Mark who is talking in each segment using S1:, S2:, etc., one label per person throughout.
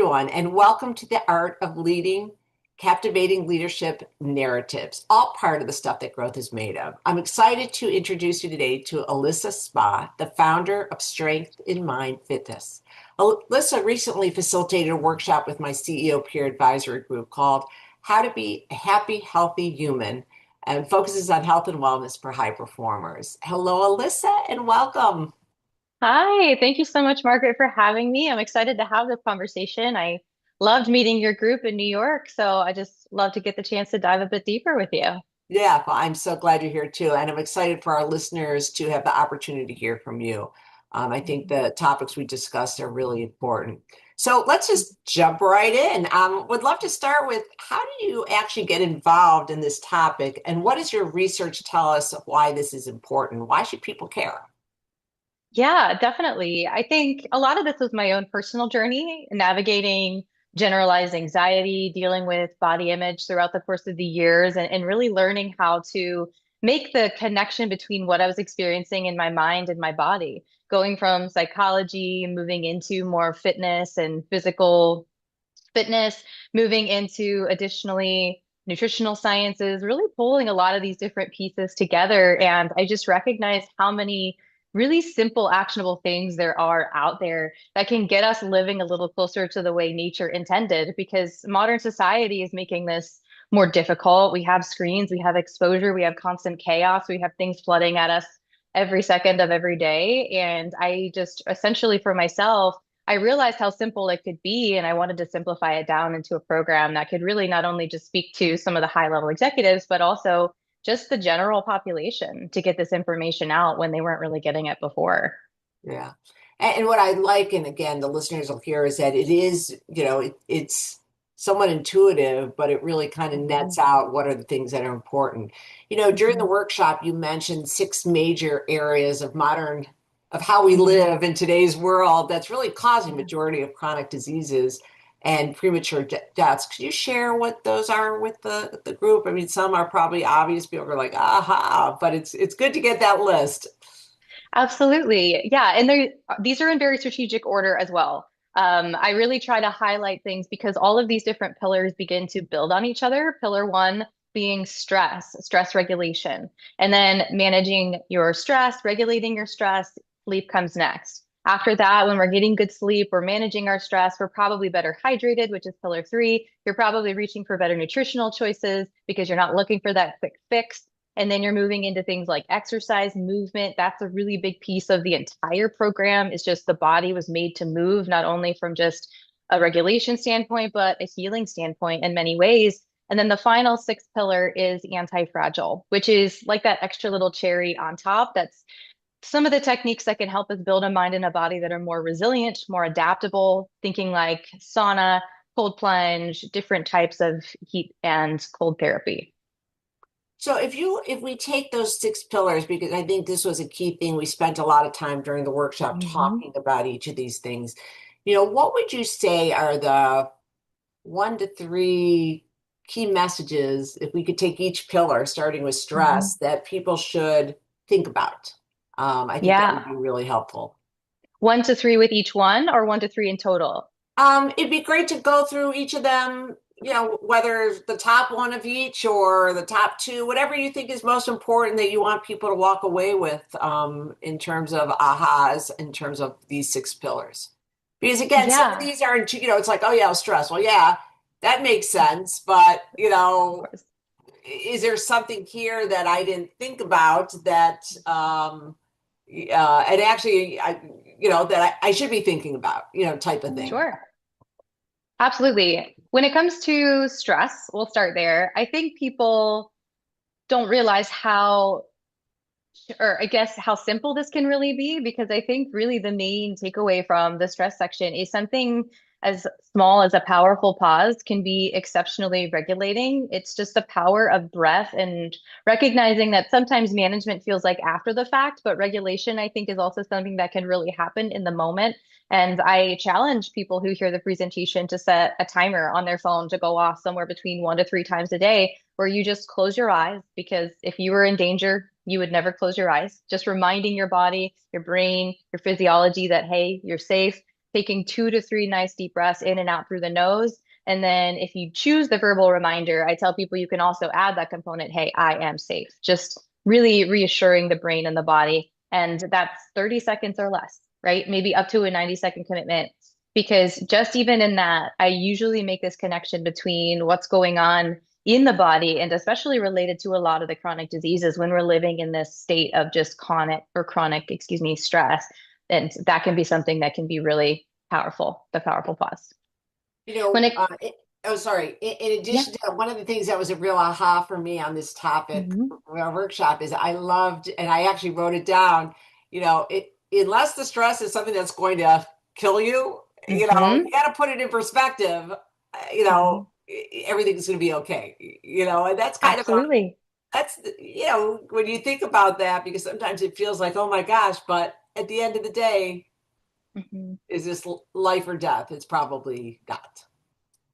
S1: everyone, and welcome to the Art of Leading, Captivating Leadership Narratives, all part of the stuff that growth is made of. I'm excited to introduce you today to Alyssa Spaw, the founder of Strength in Mind Fitness. Alyssa recently facilitated a workshop with my CEO peer advisory group called How to Be a Happy, Healthy Human, and focuses on health and wellness for high performers. Hello, Alyssa, and welcome.
S2: Hi, thank you so much, Margaret, for having me. I'm excited to have this conversation. I loved meeting your group in New York, so I just love to get the chance to dive a bit deeper with you.
S1: Yeah, well, I'm so glad you're here too. And I'm excited for our listeners to have the opportunity to hear from you. I think
S2: Mhm.
S1: the topics we discussed are really important. So let's just jump right in. Would love to start with how do you actually get involved in this topic? And what does your research tell us of why this is important? Why should people care?
S2: Yeah, definitely. I think a lot of this was my own personal journey, navigating generalized anxiety, dealing with body image throughout the course of the years, and really learning how to make the connection between what I was experiencing in my mind and my body, going from psychology, moving into more fitness and physical fitness, moving into additionally nutritional sciences, really pulling a lot of these different pieces together. And I just recognized how many really simple, actionable things there are out there that can get us living a little closer to the way nature intended, because modern society is making this more difficult. We have screens, we have exposure, we have constant chaos, we have things flooding at us every second of every day. And I just essentially for myself, I realized how simple it could be, and I wanted to simplify it down into a program that could really not only just speak to some of the high level executives, but also just the general population to get this information out when they weren't really getting it before.
S1: Yeah. And what I like, and again, the listeners will hear, is that it is, it's somewhat intuitive, but it really kind of
S2: Mhm,
S1: nets out what are the things that are important. During the
S2: mhm,
S1: workshop, you mentioned six major areas of how we
S2: mhm.
S1: live in today's world that's really causing
S2: Yeah.
S1: majority of chronic diseases and premature deaths. Could you share what those are with the group? I mean, some are probably obvious. People are like, aha, but it's good to get that list.
S2: Absolutely. Yeah. And these are in very strategic order as well. I really try to highlight things because all of these different pillars begin to build on each other. Pillar one being stress regulation, and then managing your stress, regulating your stress, sleep comes next. After that, when we're getting good sleep, we're managing our stress, we're probably better hydrated, which is pillar three. You're probably reaching for better nutritional choices because you're not looking for that quick fix. And then you're moving into things like exercise, movement. That's a really big piece of the entire program. Is just the body was made to move, not only from just a regulation standpoint, but a healing standpoint in many ways. And then the final sixth pillar is anti-fragile, which is like that extra little cherry on top. That's some of the techniques that can help us build a mind and a body that are more resilient, more adaptable, thinking like sauna, cold plunge, different types of heat and cold therapy.
S1: So if we take those six pillars, because I think this was a key thing, we spent a lot of time during the workshop
S2: Mhm.
S1: talking about each of these things. What would you say are the one to three key messages, if we could take each pillar, starting with
S2: Mhm.
S1: stress, that people should think about? I think that would
S2: Yeah.
S1: be really helpful.
S2: One to three with each one, or one to three in total?
S1: It'd be great to go through each of them, whether the top one of each or the top two, whatever you think is most important that you want people to walk away with, in terms of ahas, in terms of these six pillars. Because again, some of
S2: Yeah,
S1: these aren't, it's like, oh yeah, stress. Well, yeah, that makes sense. But,
S2: of course.
S1: is there something here that I didn't think about that, and actually, that I should be thinking about, type of thing.
S2: Sure. Absolutely. When it comes to stress, we'll start there. I think people don't realize how, or I guess how simple this can really be, because I think really the main takeaway from the stress section is something as small as a powerful pause can be exceptionally regulating. It's just the power of breath and recognizing that sometimes management feels like after the fact, but regulation, I think, is also something that can really happen in the moment. And I challenge people who hear the presentation to set a timer on their phone to go off somewhere between one to three times a day, where you just close your eyes, because if you were in danger, you would never close your eyes. Just reminding your body, your brain, your physiology that, hey, you're safe. taking 2 to 3 nice deep breaths in and out through the nose. And then if you choose the verbal reminder, I tell people you can also add that component, hey, I am safe. Just really reassuring the brain and the body. And that's 30 seconds or less, right? Maybe up to a 90-second commitment. Because just even in that, I usually make this connection between what's going on in the body and especially related to a lot of the chronic diseases when we're living in this state of just chronic, excuse me, stress. And that can be something that can be really powerful, the powerful pause.
S1: You
S2: When
S1: know,
S2: it,
S1: oh, sorry. In
S2: yeah.
S1: addition to that, one of the things that was a real aha for me on this topic
S2: Mhm.
S1: for our workshop is I loved, and I actually wrote it down, unless the stress is something that's going to kill you, you
S2: Mhm.
S1: got to put it in perspective,
S2: Mhm.
S1: everything's going to be okay, and that's kind of
S2: Absolutely.
S1: when you think about that, because sometimes it feels like, oh my gosh, but at the end of the day,
S2: Mhm.
S1: is this life or death? It's probably not.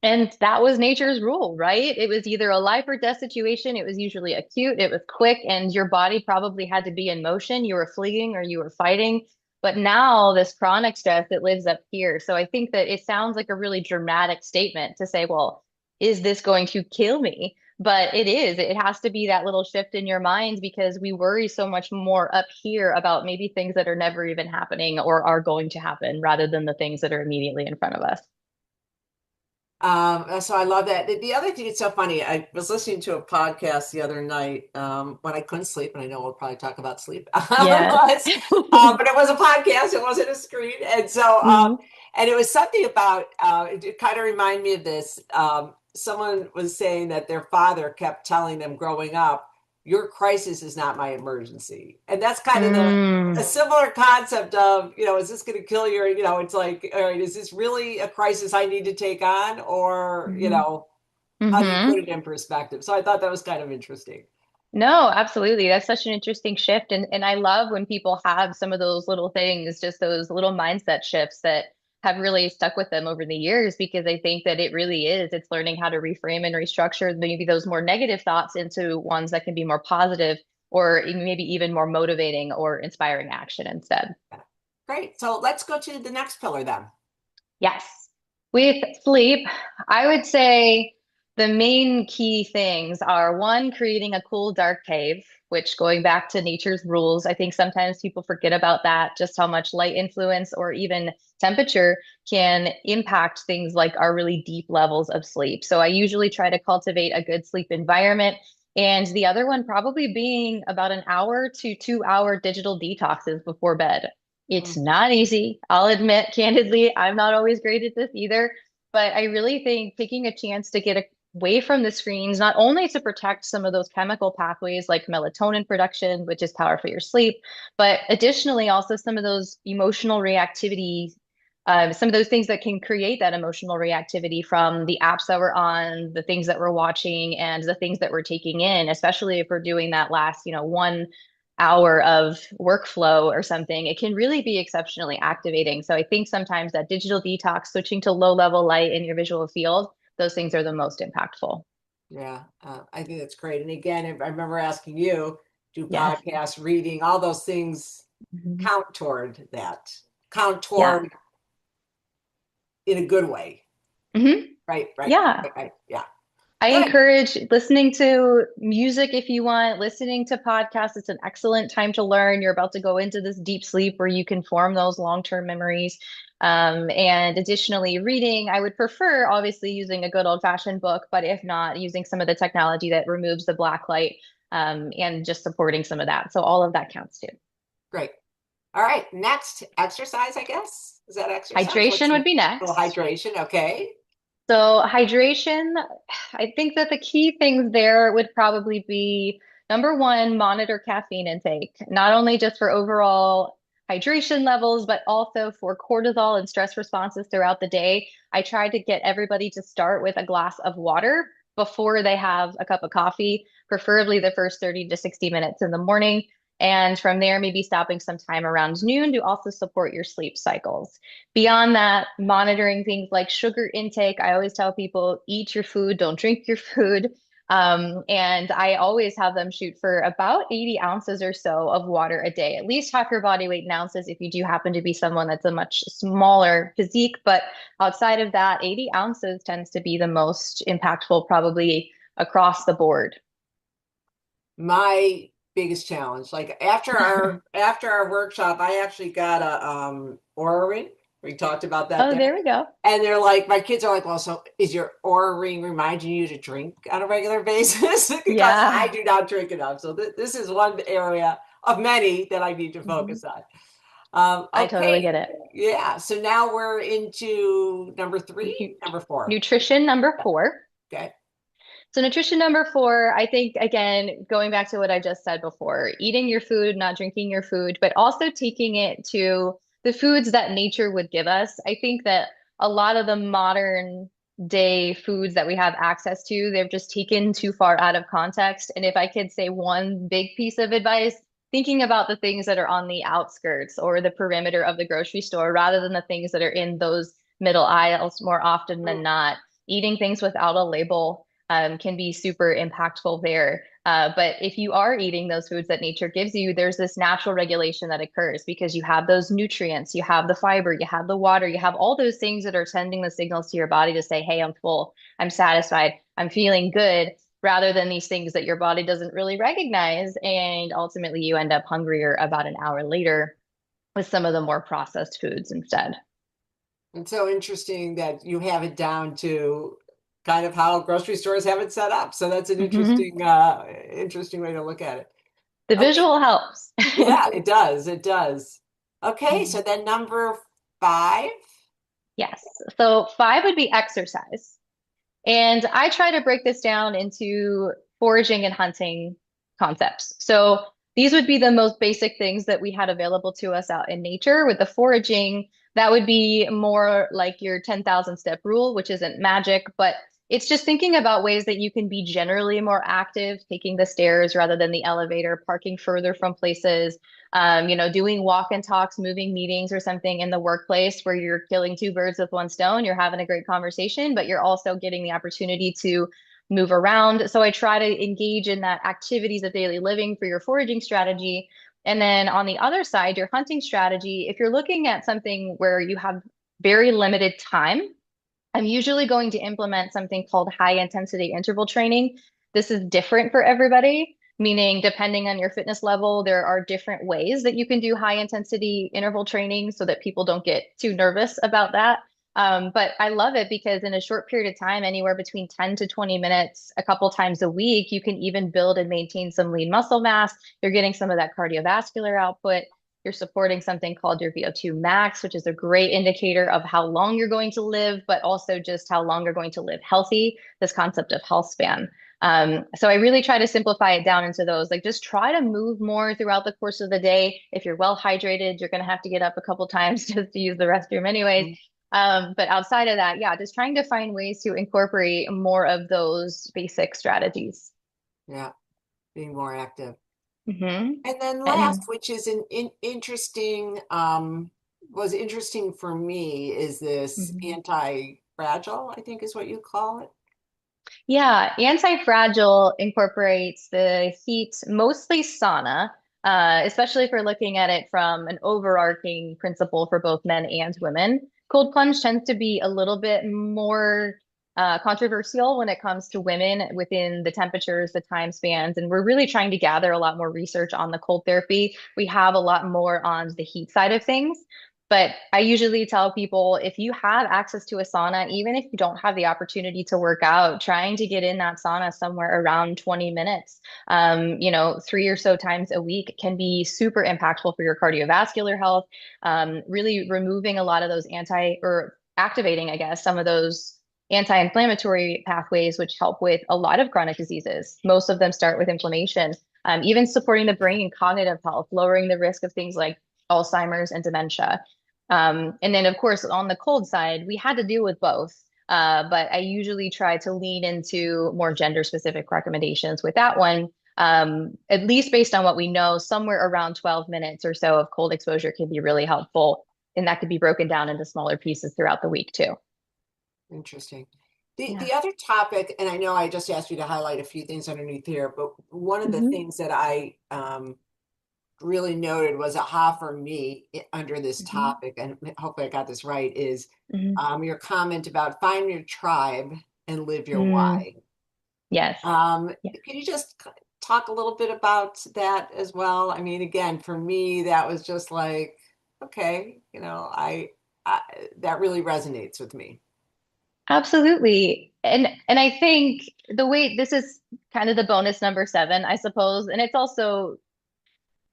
S2: And that was nature's rule, right? It was either a life or death situation. It was usually acute, it was quick, and your body probably had to be in motion. You were fleeing or you were fighting. But now, this chronic stress, it lives up here. So I think that it sounds like a really dramatic statement to say, well, is this going to kill me? But it is. It has to be that little shift in your mind because we worry so much more up here about maybe things that are never even happening or are going to happen rather than the things that are immediately in front of us.
S1: So I love that. The other thing, it's so funny. I was listening to a podcast the other night when I couldn't sleep, and I know we'll probably talk about sleep.
S2: Yes.
S1: But it was a podcast. It wasn't a screen, and so
S2: Mhm.
S1: and it was something about. It kind of reminded me of this. Someone was saying that their father kept telling them growing up, "Your crisis is not my emergency," and that's kind of the a
S2: Mm.
S1: similar concept of, is this going to kill you? Or, it's like, all right, is this really a crisis I need to take on? Or,
S2: Mhm.
S1: how do you put
S2: Mhm.
S1: it in perspective? So I thought that was kind of interesting.
S2: No, absolutely. That's such an interesting shift. And I love when people have some of those little things, just those little mindset shifts that have really stuck with them over the years, because I think that it really is. It's learning how to reframe and restructure maybe those more negative thoughts into ones that can be more positive or maybe even more motivating or inspiring action instead.
S1: Great. So let's go to the next pillar then.
S2: Yes. With sleep, I would say the main key things are one, creating a cool, dark cave, which going back to nature's rules, I think sometimes people forget about that, just how much light influence or even temperature can impact things like our really deep levels of sleep. So I usually try to cultivate a good sleep environment. And the other one probably being about an hour to 2 hour digital detoxes before bed. It's
S1: Mm.
S2: not easy. I'll admit candidly, I'm not always great at this either. But I really think taking a chance to get away from the screens, not only to protect some of those chemical pathways like melatonin production, which is power for your sleep, but additionally also some of those emotional reactivity, some of those things that can create that emotional reactivity from the apps that we're on, the things that we're watching, and the things that we're taking in, especially if we're doing that last, 1 hour of workflow or something, it can really be exceptionally activating. So I think sometimes that digital detox, switching to low level light in your visual field, those things are the most impactful.
S1: Yeah, I think that's great. And again, I remember asking you, do
S2: Yes.
S1: podcasts, reading, all those things
S2: Mhm.
S1: count toward that, count
S2: Yeah.
S1: toward in a good way.
S2: Hmm.
S1: Right, right,
S2: Yeah.
S1: right, right. Yeah,
S2: I
S1: good.
S2: encourage listening to music if you want, listening to podcasts. It's an excellent time to learn. You're about to go into this deep sleep where you can form those long-term memories. And additionally, reading, I would prefer obviously using a good old-fashioned book, but if not, using some of the technology that removes the black light, and just supporting some of that. So all of that counts too.
S1: Great. All right, next, exercise, I guess. Is that exercise? What's
S2: Hydration would
S1: the
S2: be
S1: little
S2: next.
S1: hydration? Okay.
S2: So hydration, I think that the key things there would probably be number one, monitor caffeine intake, not only just for overall hydration levels, but also for cortisol and stress responses throughout the day. I try to get everybody to start with a glass of water before they have a cup of coffee, preferably the first 30 to 60 minutes in the morning. And from there, maybe stopping some time around noon to also support your sleep cycles. Beyond that, monitoring things like sugar intake. I always tell people eat your food, don't drink your food. And I always have them shoot for about 80 ounces or so of water a day, at least half your body weight in ounces if you do happen to be someone that's a much smaller physique. But outside of that, 80 ounces tends to be the most impactful, probably across the board.
S1: My biggest challenge, like after our workshop, I actually got a Aura ring. We talked about that
S2: Oh,
S1: there.
S2: there we go.
S1: And they're like, my kids are like, well, so is your Aura ring reminding you to drink on a regular basis? Because I
S2: Yeah.
S1: do not drink enough. So this is one area of many that I need to
S2: Mhm.
S1: focus on.
S2: I totally
S1: Okay.
S2: get it.
S1: Yeah. So now we're into number
S2: Nu-
S1: three, number four.
S2: Nutrition number four.
S1: Okay.
S2: So nutrition number four, I think again, going back to what I just said before, eating your food, not drinking your food, but also taking it to the foods that nature would give us. I think that a lot of the modern day foods that we have access to, they're just taken too far out of context. And if I could say one big piece of advice, thinking about the things that are on the outskirts or the perimeter of the grocery store rather than the things that are in those middle aisles more often than not, eating things without a label can be super impactful there. But if you are eating those foods that nature gives you, there's this natural regulation that occurs because you have those nutrients, you have the fiber, you have the water, you have all those things that are sending the signals to your body to say, hey, I'm full, I'm satisfied, I'm feeling good, rather than these things that your body doesn't really recognize. And ultimately, you end up hungrier about an hour later with some of the more processed foods instead.
S1: It's so interesting that you have it down to kind of how grocery stores have it set up. So that's an
S2: Mhm.
S1: interesting way to look at it.
S2: The
S1: Okay.
S2: visual helps.
S1: Yeah, it does. It does. Okay, so
S2: Mhm.
S1: then number five.
S2: Yes. So five would be exercise. And I try to break this down into foraging and hunting concepts. So these would be the most basic things that we had available to us out in nature. With the foraging, that would be more like your 10,000 step rule, which isn't magic, but it's just thinking about ways that you can be generally more active, taking the stairs rather than the elevator, parking further from places, doing walk and talks, moving meetings or something in the workplace where you're killing two birds with one stone. You're having a great conversation, but you're also getting the opportunity to move around. So I try to engage in that activities of daily living for your foraging strategy. And then on the other side, your hunting strategy, if you're looking at something where you have very limited time, I'm usually going to implement something called high intensity interval training. This is different for everybody, meaning depending on your fitness level, there are different ways that you can do high intensity interval training so that people don't get too nervous about that. But I love it because in a short period of time, anywhere between 10 to 20 minutes, a couple times a week, you can even build and maintain some lean muscle mass. You're getting some of that cardiovascular output. You're supporting something called your VO2 max, which is a great indicator of how long you're going to live, but also just how long you're going to live healthy, this concept of health span. So I really try to simplify it down into those. Like just try to move more throughout the course of the day. If you're well hydrated, you're going to have to get up a couple times just to use the restroom anyways. But outside of that, yeah, just trying to find ways to incorporate more of those basic strategies.
S1: Yeah, being more active.
S2: Hmm.
S1: And then last,
S2: And
S1: which is an interesting, was interesting for me, is this
S2: mhm.
S1: anti-fragile, I think is what you call it.
S2: Yeah, anti-fragile incorporates the heat, mostly sauna, especially if we're looking at it from an overarching principle for both men and women. Cold plunge tends to be a little bit more controversial when it comes to women within the temperatures, the time spans, and we're really trying to gather a lot more research on the cold therapy. We have a lot more on the heat side of things. But I usually tell people if you have access to a sauna, even if you don't have the opportunity to work out, trying to get in that sauna somewhere around 20 minutes, three or so times a week can be super impactful for your cardiovascular health, really removing a lot of those or activating, I guess, some of those anti-inflammatory pathways, which help with a lot of chronic diseases. Most of them start with inflammation, even supporting the brain and cognitive health, lowering the risk of things like Alzheimer's and dementia. And then, of course, on the cold side, we had to deal with both. But I usually try to lean into more gender specific recommendations with that one, at least based on what we know, somewhere around 12 minutes or so of cold exposure can be really helpful. And that could be broken down into smaller pieces throughout the week, too.
S1: Interesting. The
S2: Yeah.
S1: other topic, and I know I just asked you to highlight a few things underneath here, but one of the
S2: Hmm.
S1: things that I really noted was aha for me under this
S2: Hmm.
S1: topic, and hopefully I got this right, is
S2: Hmm.
S1: your comment about find your tribe and live your
S2: Mm,
S1: why.
S2: yes.
S1: Um,
S2: Yeah.
S1: can you just talk a little bit about that as well? I mean, again, for me, that was just like, okay, I that really resonates with me.
S2: Absolutely. And I think the way this is kind of the bonus number seven, I suppose, and it's also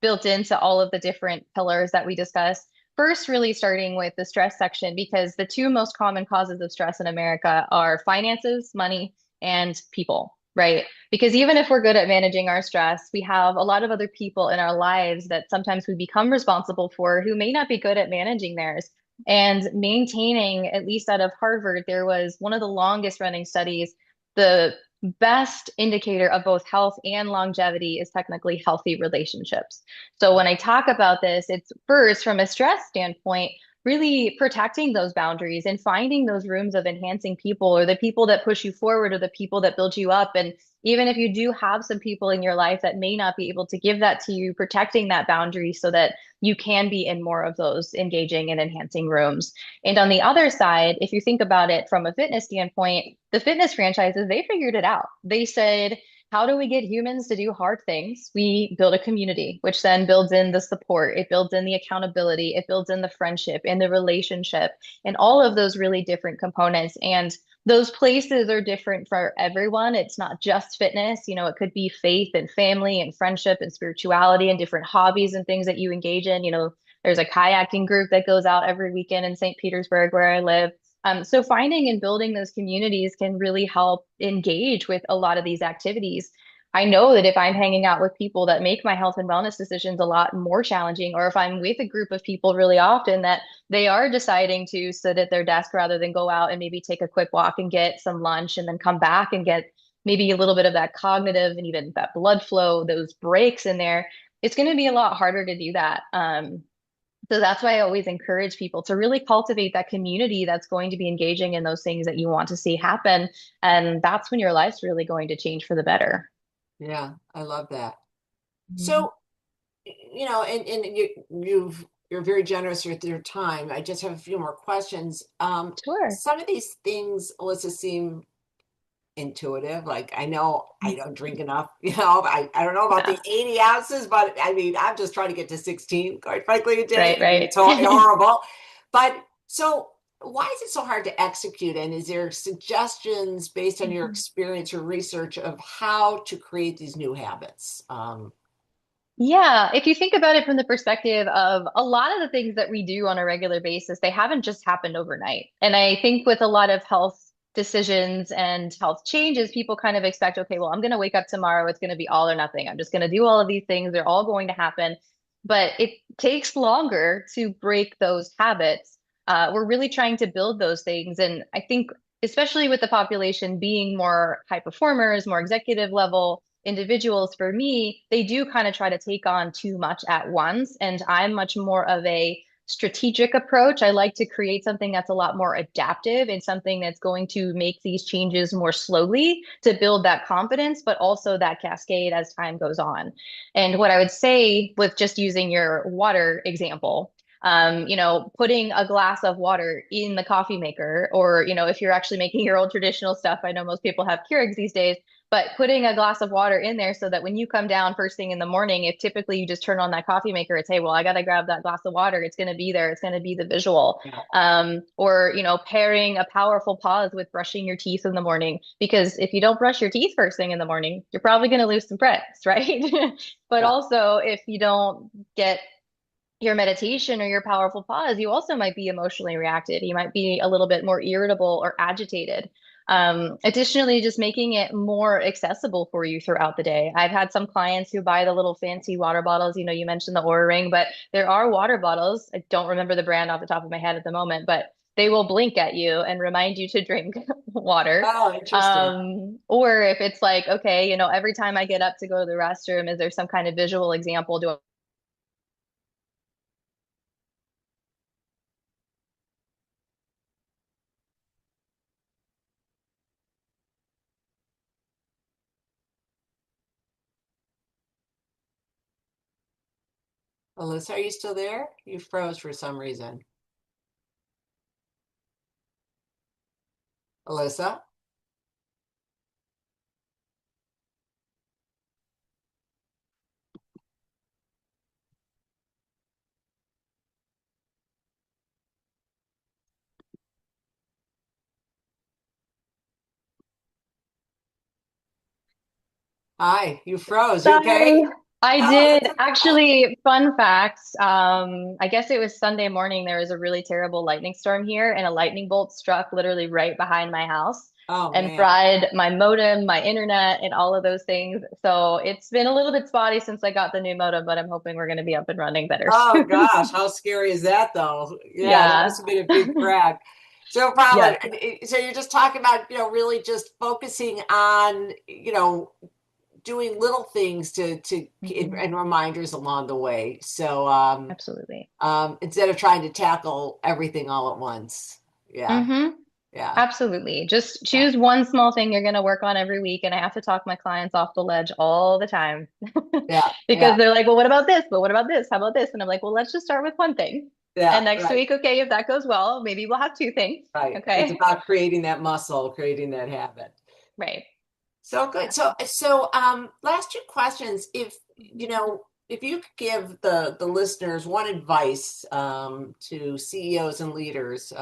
S2: built into all of the different pillars that we discussed. First, really starting with the stress section, because the two most common causes of stress in America are finances, money, and people, right? Because even if we're good at managing our stress, we have a lot of other people in our lives that sometimes we become responsible for who may not be good at managing theirs. And maintaining, at least out of Harvard, there was one of the longest running studies. The best indicator of both health and longevity is technically healthy relationships. So when I talk about this, it's first from a stress standpoint, really protecting those boundaries and finding those rooms of enhancing people or the people that push you forward or the people that build you up. And even if you do have some people in your life that may not be able to give that to you, protecting that boundary so that you can be in more of those engaging and enhancing rooms. And on the other side, if you think about it from a fitness standpoint, the fitness franchises, they figured it out. They said, how do we get humans to do hard things? We build a community, which then builds in the support, it builds in the accountability, it builds in the friendship and the relationship, and all of those really different components. And those places are different for everyone. It's not just fitness, it could be faith and family and friendship and spirituality and different hobbies and things that you engage in. There's a kayaking group that goes out every weekend in St. Petersburg, where I live. So finding and building those communities can really help engage with a lot of these activities. I know that if I'm hanging out with people that make my health and wellness decisions a lot more challenging, or if I'm with a group of people really often that they are deciding to sit at their desk rather than go out and maybe take a quick walk and get some lunch and then come back and get maybe a little bit of that cognitive and even that blood flow, those breaks in there, it's going to be a lot harder to do that. So that's why I always encourage people to really cultivate that community that's going to be engaging in those things that you want to see happen. And that's when your life's really going to change for the better.
S1: Yeah, I love that.
S2: Mhm.
S1: So, and you're very generous with your time. I just have a few more questions.
S2: Sure.
S1: Some of these things, Alyssa, seem intuitive. Like I know I don't drink enough, I don't know about
S2: Yeah.
S1: the 80 ounces, but I mean, I'm just trying to get to 16, quite frankly, a day.
S2: Right,
S1: I mean,
S2: right.
S1: it's horrible. But so why is it so hard to execute? And is there suggestions based on your
S2: Mhm.
S1: experience or research of how to create these new habits?
S2: Yeah, if you think about it from the perspective of a lot of the things that we do on a regular basis, they haven't just happened overnight. And I think with a lot of health decisions and health changes, people kind of expect, okay, well, I'm going to wake up tomorrow. It's going to be all or nothing. I'm just going to do all of these things. They're all going to happen. But it takes longer to break those habits. We're really trying to build those things. And I think, especially with the population being more high performers, more executive level, individuals, for me, they do kind of try to take on too much at once. And I'm much more of a strategic approach. I like to create something that's a lot more adaptive and something that's going to make these changes more slowly to build that confidence, but also that cascade as time goes on. And what I would say with just using your water example, putting a glass of water in the coffee maker, or, if you're actually making your old traditional stuff, I know most people have Keurigs these days, but putting a glass of water in there so that when you come down first thing in the morning, if typically you just turn on that coffee maker, it's, hey, well, I got to grab that glass of water. It's going to be there. It's going to be the visual.
S1: Yeah.
S2: Or, pairing a powerful pause with brushing your teeth in the morning. Because if you don't brush your teeth first thing in the morning, you're probably going to lose some friends, right? But
S1: Yeah.
S2: also, if you don't get your meditation or your powerful pause, you also might be emotionally reactive. You might be a little bit more irritable or agitated. Additionally, just making it more accessible for you throughout the day. I've had some clients who buy the little fancy water bottles. You mentioned the Oura Ring, but there are water bottles. I don't remember the brand off the top of my head at the moment, but they will blink at you and remind you to drink water.
S1: Oh, interesting.
S2: Or if it's like, okay, every time I get up to go to the restroom, is there some kind of visual example? Do
S1: Alyssa, are you still there? You froze for some reason. Alyssa? Hi, you froze. You okay?
S2: Sorry. I
S1: Oh,
S2: did.
S1: that's okay.
S2: Actually, fun fact, I guess it was Sunday morning. There was a really terrible lightning storm here, and a lightning bolt struck literally right behind my house
S1: Oh
S2: and
S1: man.
S2: fried my modem, my internet, and all of those things. So it's been a little bit spotty since I got the new modem, but I'm hoping we're going to be up and running better
S1: Oh
S2: soon.
S1: gosh, how scary is that though? Yeah, that
S2: Yeah.
S1: must have been a big crack. So probably,
S2: Yes.
S1: so you're just talking about, really just focusing on, doing little things to
S2: Mhm.
S1: and reminders along the way. So
S2: Absolutely.
S1: instead of trying to tackle everything all at once. Yeah,
S2: Hmm.
S1: yeah,
S2: Absolutely. Just
S1: yeah,
S2: choose one small thing you're going to work on every week. And I have to talk my clients off the ledge all the time
S1: yeah, yeah,
S2: because they're like, well, what about this? But what about this? How about this? And I'm like, well, let's just start with one thing.
S1: yeah,
S2: And next
S1: right,
S2: week, okay, if that goes well, maybe we'll have two things.
S1: right. It's
S2: Okay.
S1: about creating that muscle, creating that habit.
S2: Right.
S1: So good. Last two questions. If you could give the listeners one advice to CEOs and leaders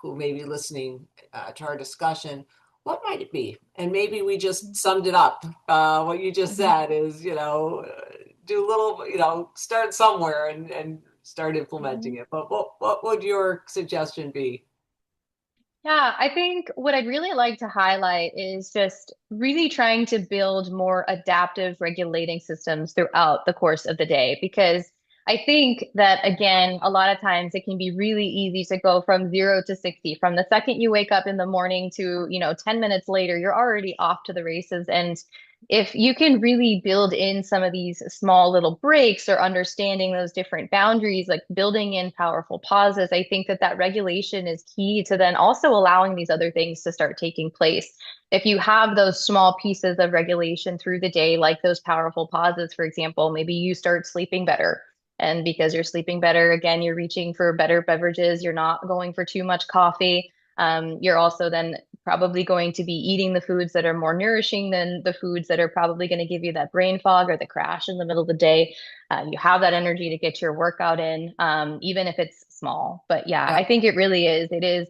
S1: who may be listening to our discussion, what might it be? And maybe we just summed it up. What you just
S2: Mhm.
S1: said is, do a little, start somewhere and start implementing
S2: Mhm.
S1: it. But what would your suggestion be?
S2: Yeah, I think what I'd really like to highlight is just really trying to build more adaptive regulating systems throughout the course of the day. Because I think that, again, a lot of times it can be really easy to go from 0 to 60. From the second you wake up in the morning to, 10 minutes later, you're already off to the races. And if you can really build in some of these small little breaks or understanding those different boundaries, like building in powerful pauses, I think that that regulation is key to then also allowing these other things to start taking place. If you have those small pieces of regulation through the day, like those powerful pauses, for example, maybe you start sleeping better. And because you're sleeping better, again, you're reaching for better beverages. You're not going for too much coffee. You're also then probably going to be eating the foods that are more nourishing than the foods that are probably going to give you that brain fog or the crash in the middle of the day. You have that energy to get your workout in, even if it's small. But yeah,
S1: Yeah,
S2: I think it really is. It is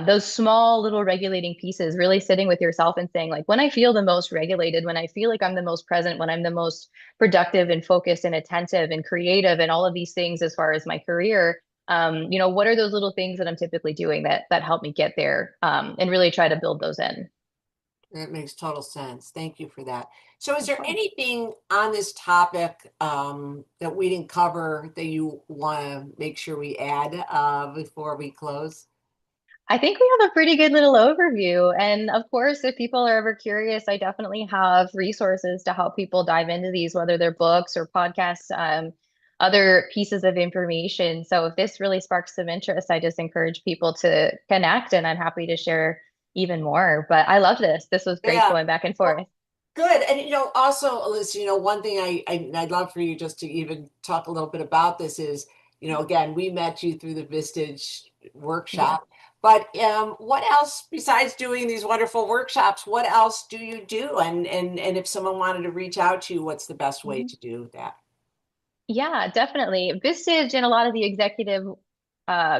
S2: those small little regulating pieces, really sitting with yourself and saying, like, when I feel the most regulated, when I feel like I'm the most present, when I'm the most productive and focused and attentive and creative and all of these things as far as my career, what are those little things that I'm typically doing that help me get there, and really try to build those in.
S1: that makes total sense. Thank you for that. So, is
S2: Of
S1: there
S2: course.
S1: anything on this topic that we didn't cover that you want to make sure we add before we close?
S2: I think we have a pretty good little overview. And of course, if people are ever curious, I definitely have resources to help people dive into these, whether they're books or podcasts, other pieces of information. So if this really sparks some interest, I just encourage people to connect, and I'm happy to share even more. But I love this. This was great
S1: Yeah.
S2: going back and
S1: Well,
S2: forth.
S1: good. And also, Alyssa, one thing I'd love for you just to even talk a little bit about this is, again, we met you through the Vistage
S2: Yeah.
S1: workshop, but what else besides doing these wonderful workshops, what else do you do? And if someone wanted to reach out to you, what's the best way
S2: Mhm.
S1: to do that?
S2: Yeah, definitely. Vistage and a lot of the executive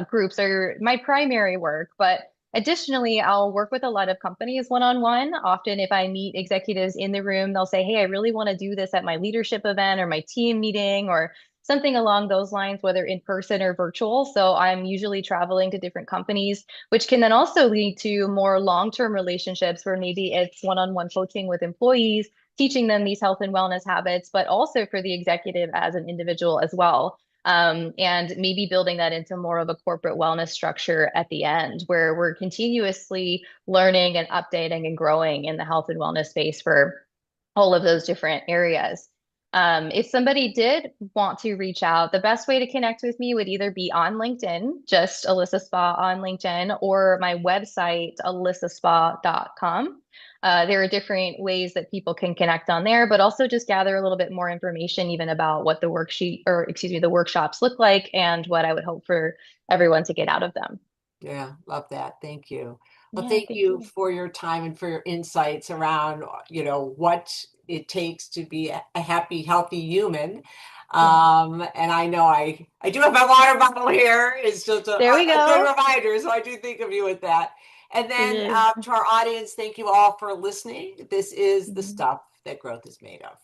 S2: groups are my primary work, but additionally, I'll work with a lot of companies one-on-one. Often, if I meet executives in the room, they'll say, "Hey, I really want to do this at my leadership event or my team meeting or something along those lines, whether in person or virtual." So I'm usually traveling to different companies, which can then also lead to more long-term relationships where maybe it's one-on-one coaching with employees, teaching them these health and wellness habits, but also for the executive as an individual as well. And maybe building that into more of a corporate wellness structure at the end, where we're continuously learning and updating and growing in the health and wellness space for all of those different areas. If somebody did want to reach out, the best way to connect with me would either be on LinkedIn, just Alyssa Spaw on LinkedIn, or my website, alyssaspaw.com. There are different ways that people can connect on there, but also just gather a little bit more information even about what the worksheet or excuse me, the workshops look like and what I would hope for everyone to get out of them.
S1: Yeah, love that. Thank you. Well,
S2: Yeah,
S1: thank
S2: thank
S1: you
S2: you.
S1: for your time and for your insights around, what it takes to be a happy, healthy human.
S2: Yeah.
S1: And I know I do have my water bottle here. It's just
S2: There we
S1: a good
S2: go.
S1: reminder. So I do think of you with that. And
S2: It
S1: then
S2: is.
S1: to our audience, thank you all for listening. This is the
S2: Mhm.
S1: stuff that growth is made of.